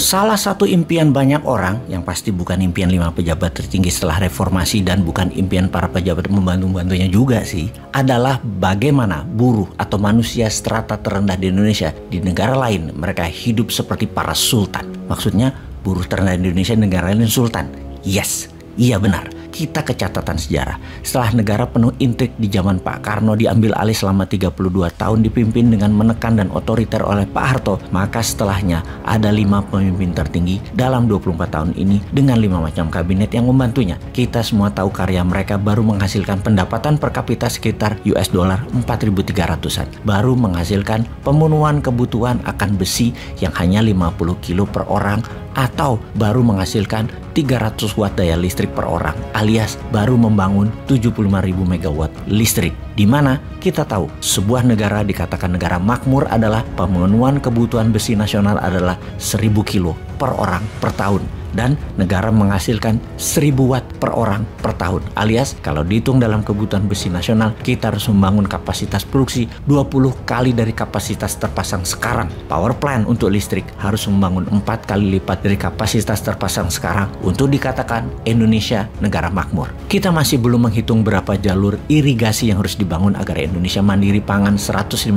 Salah satu impian banyak orang, yang pasti bukan impian 5 pejabat tertinggi setelah reformasi dan bukan impian para pejabat membantu-bantunya juga sih, adalah bagaimana buruh atau manusia strata terendah di Indonesia di negara lain mereka hidup seperti para sultan. Maksudnya buruh terendah di Indonesia negara lain sultan. Yes, iya benar. Kita ke catatan sejarah. Setelah negara penuh intrik di zaman Pak Karno diambil alih selama 32 tahun dipimpin dengan menekan dan otoriter oleh Pak Harto, maka setelahnya ada 5 pemimpin tertinggi dalam 24 tahun ini dengan 5 macam kabinet yang membantunya. Kita semua tahu karya mereka baru menghasilkan pendapatan per kapita sekitar US dollar 4.300-an. Baru menghasilkan pemenuhan kebutuhan akan besi yang hanya 50 kilo per orang, atau baru menghasilkan 300 watt daya listrik per orang, alias baru membangun 75.000 megawatt listrik. Di mana kita tahu sebuah negara dikatakan negara makmur adalah pemenuhan kebutuhan besi nasional adalah 1000 kilo per orang per tahun. Dan negara menghasilkan 1000 watt per orang per tahun. Alias kalau dihitung dalam kebutuhan besi nasional, kita harus membangun kapasitas produksi 20 kali dari kapasitas terpasang sekarang. Power plant untuk listrik harus membangun 4 kali lipat dari kapasitas terpasang sekarang untuk dikatakan Indonesia negara makmur. Kita masih belum menghitung berapa jalur irigasi yang harus dibangun agar Indonesia mandiri pangan 150%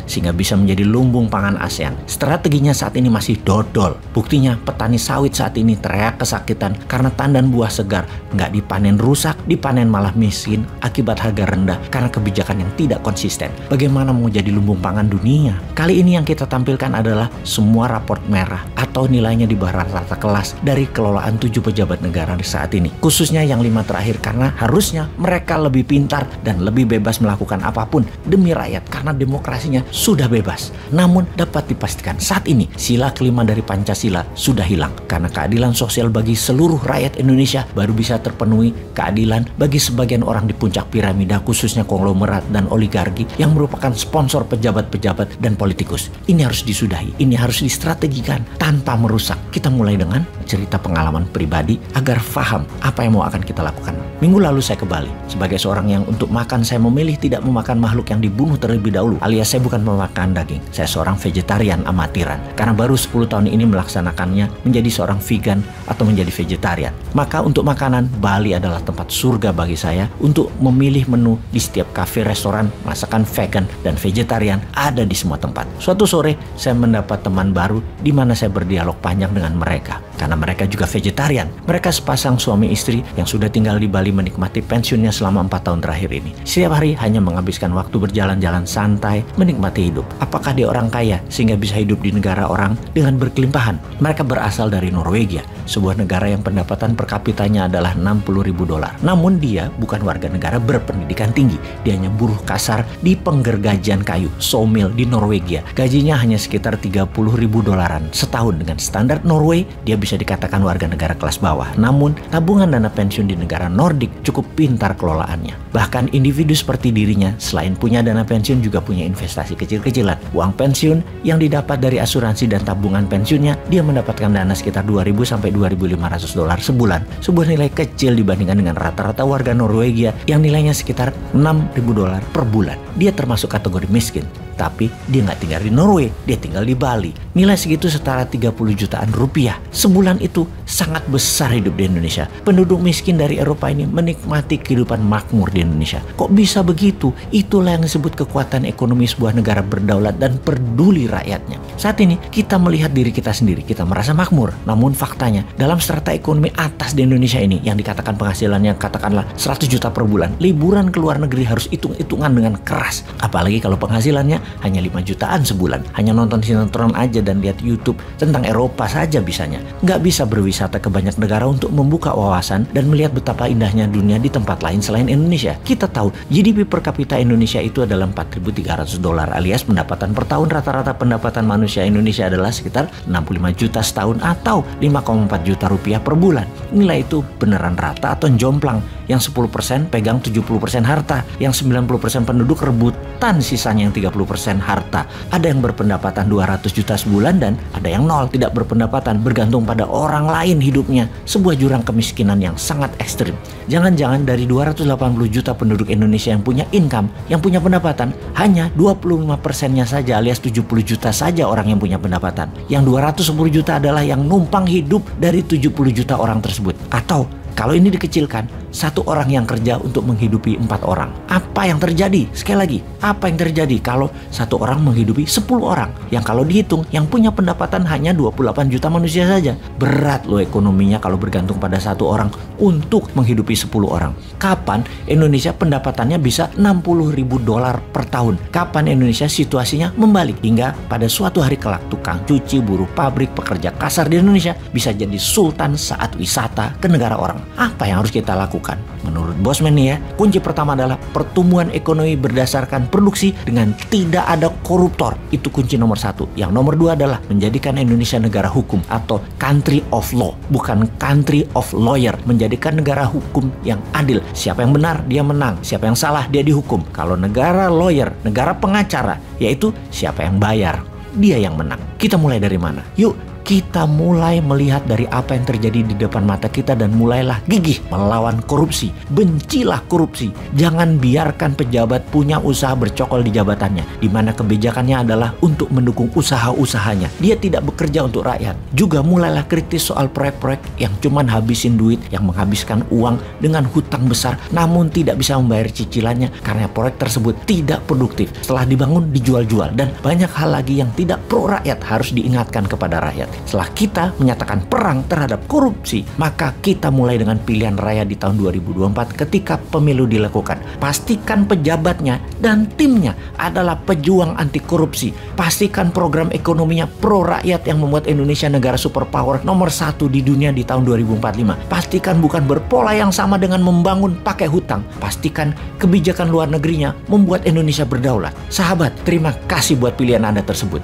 sehingga bisa menjadi lumbung pangan ASEAN. Strateginya saat ini masih dodol. Buktinya petani sawit saat ini teriak kesakitan karena tandan buah segar nggak dipanen rusak, dipanen malah miskin akibat harga rendah karena kebijakan yang tidak konsisten. Bagaimana mau jadi lumbung pangan dunia? Kali ini yang kita tampilkan adalah semua raport merah atau nilainya di bawah rata-rata kelas dari kelolaan 7 pejabat negara saat ini. Khususnya yang 5 terakhir karena harusnya mereka lebih pintar dan lebih bebas melakukan apapun demi rakyat karena demokrasinya sudah bebas. Namun dapat dipastikan saat ini sila kelima dari Pancasila sudah hilang karena keadilan sosial bagi seluruh rakyat Indonesia baru bisa terpenuhi keadilan bagi sebagian orang di puncak piramida khususnya konglomerat dan oligarki yang merupakan sponsor pejabat-pejabat dan politikus. Ini harus disudahi, ini harus distrategikan tanpa merusak. Kita mulai dengan cerita pengalaman pribadi agar paham apa yang mau akan kita lakukan. Minggu lalu saya ke Bali. Sebagai seorang yang untuk makan saya memilih tidak memakan makhluk yang dibunuh terlebih dahulu, alias saya bukan pemakan daging. Saya seorang vegetarian amatiran karena baru 10 tahun ini melaksanakannya menjadi seorang vegan atau menjadi vegetarian. Maka untuk makanan, Bali adalah tempat surga bagi saya untuk memilih menu di setiap kafe, restoran, masakan vegan dan vegetarian ada di semua tempat. Suatu sore saya mendapat teman baru di mana saya berdialog panjang dengan mereka karena mereka juga vegetarian. Mereka sepasang suami istri yang sudah tinggal di Bali menikmati pensiunnya selama 4 tahun terakhir ini. Setiap hari hanya menghabiskan waktu berjalan-jalan santai, menikmati hidup. Apakah dia orang kaya sehingga bisa hidup di negara orang dengan berkelimpahan? Mereka berasal dari Norwegia, sebuah negara yang pendapatan per kapitanya adalah 60.000 dolar. Namun dia bukan warga negara berpendidikan tinggi. Dia hanya buruh kasar di penggergajian kayu, sawmill di Norwegia. Gajinya hanya sekitar 30.000 dolaran setahun. Dengan standar Norway, dia bisa dikatakan warga negara kelas bawah. Namun, tabungan dana pensiun di negara Nordik cukup pintar kelolaannya. Bahkan individu seperti dirinya, selain punya dana pensiun juga punya investasi kecil-kecilan. Uang pensiun yang didapat dari asuransi dan tabungan pensiunnya, dia mendapatkan dana sekitar 2.000 sampai 2.500 dolar sebulan. Sebuah nilai kecil dibandingkan dengan rata-rata warga Norwegia yang nilainya sekitar 6.000 dolar per bulan. Dia termasuk kategori miskin. Tapi dia nggak tinggal di Norway, dia tinggal di Bali. Nilai segitu setara 30 jutaan rupiah. Sebulan itu sangat besar hidup di Indonesia. Penduduk miskin dari Eropa ini menikmati kehidupan makmur di Indonesia. Kok bisa begitu? Itulah yang disebut kekuatan ekonomi sebuah negara berdaulat dan peduli rakyatnya. Saat ini kita melihat diri kita sendiri, kita merasa makmur. Namun faktanya dalam strata ekonomi atas di Indonesia ini yang dikatakan penghasilannya katakanlah 100 juta per bulan, liburan ke luar negeri harus hitung-hitungan dengan keras. Apalagi kalau penghasilannya hanya 5 jutaan sebulan. Hanya nonton sinetron aja dan lihat YouTube tentang Eropa saja bisanya. Nggak bisa berwisata ke banyak negara untuk membuka wawasan dan melihat betapa indahnya dunia di tempat lain selain Indonesia. Kita tahu GDP per kapita Indonesia itu adalah 4.300 dolar alias pendapatan per tahun rata-rata pendapatan manusia Indonesia adalah sekitar 65 juta setahun atau 5,4 juta rupiah per bulan. Nilai itu beneran rata atau jomplang? Yang 10% pegang 70% harta, yang 90% penduduk rebutan sisanya yang 30%. 50% harta. Ada yang berpendapatan 200 juta sebulan dan ada yang nol, tidak berpendapatan, bergantung pada orang lain hidupnya. Sebuah jurang kemiskinan yang sangat ekstrim. Jangan-jangan dari 280 juta penduduk Indonesia yang punya income, yang punya pendapatan, hanya 25%-nya saja alias 70 juta saja orang yang punya pendapatan. Yang 210 juta adalah yang numpang hidup dari 70 juta orang tersebut. Atau kalau ini dikecilkan, satu orang yang kerja untuk menghidupi 4 orang. Apa yang terjadi? Sekali lagi, apa yang terjadi kalau satu orang menghidupi 10 orang? Yang kalau dihitung, yang punya pendapatan hanya 28 juta manusia saja. Berat loh ekonominya kalau bergantung pada satu orang untuk menghidupi 10 orang. Kapan Indonesia pendapatannya bisa 60 ribu dolar per tahun? Kapan Indonesia situasinya membalik? Hingga pada suatu hari kelak, tukang cuci, buruh pabrik, pekerja kasar di Indonesia bisa jadi sultan saat wisata ke negara orang. Apa yang harus kita lakukan? Menurut Bosman nih ya, kunci pertama adalah pertumbuhan ekonomi berdasarkan produksi dengan tidak ada koruptor. Itu kunci nomor 1. Yang nomor 2 adalah menjadikan Indonesia negara hukum atau country of law, bukan country of lawyer. Menjadikan negara hukum yang adil. Siapa yang benar, dia menang. Siapa yang salah, dia dihukum. Kalau negara lawyer, negara pengacara, yaitu siapa yang bayar, dia yang menang. Kita mulai dari mana? Yuk, kita mulai melihat dari apa yang terjadi di depan mata kita dan mulailah gigih melawan korupsi. Bencilah korupsi. Jangan biarkan pejabat punya usaha bercokol di jabatannya, di mana kebijakannya adalah untuk mendukung usaha-usahanya. Dia tidak bekerja untuk rakyat. Juga mulailah kritis soal proyek-proyek yang cuman habisin duit, yang menghabiskan uang dengan hutang besar, namun tidak bisa membayar cicilannya karena proyek tersebut tidak produktif. Setelah dibangun, dijual-jual. Dan banyak hal lagi yang tidak pro rakyat harus diingatkan kepada rakyat. Setelah kita menyatakan perang terhadap korupsi, maka kita mulai dengan pilihan raya di tahun 2024 ketika pemilu dilakukan. Pastikan pejabatnya dan timnya adalah pejuang anti korupsi. Pastikan program ekonominya pro rakyat yang membuat Indonesia negara superpower nomor 1 di dunia di tahun 2045. Pastikan bukan berpola yang sama dengan membangun pakai hutang. Pastikan kebijakan luar negerinya membuat Indonesia berdaulat. Sahabat, terima kasih buat pilihan Anda tersebut.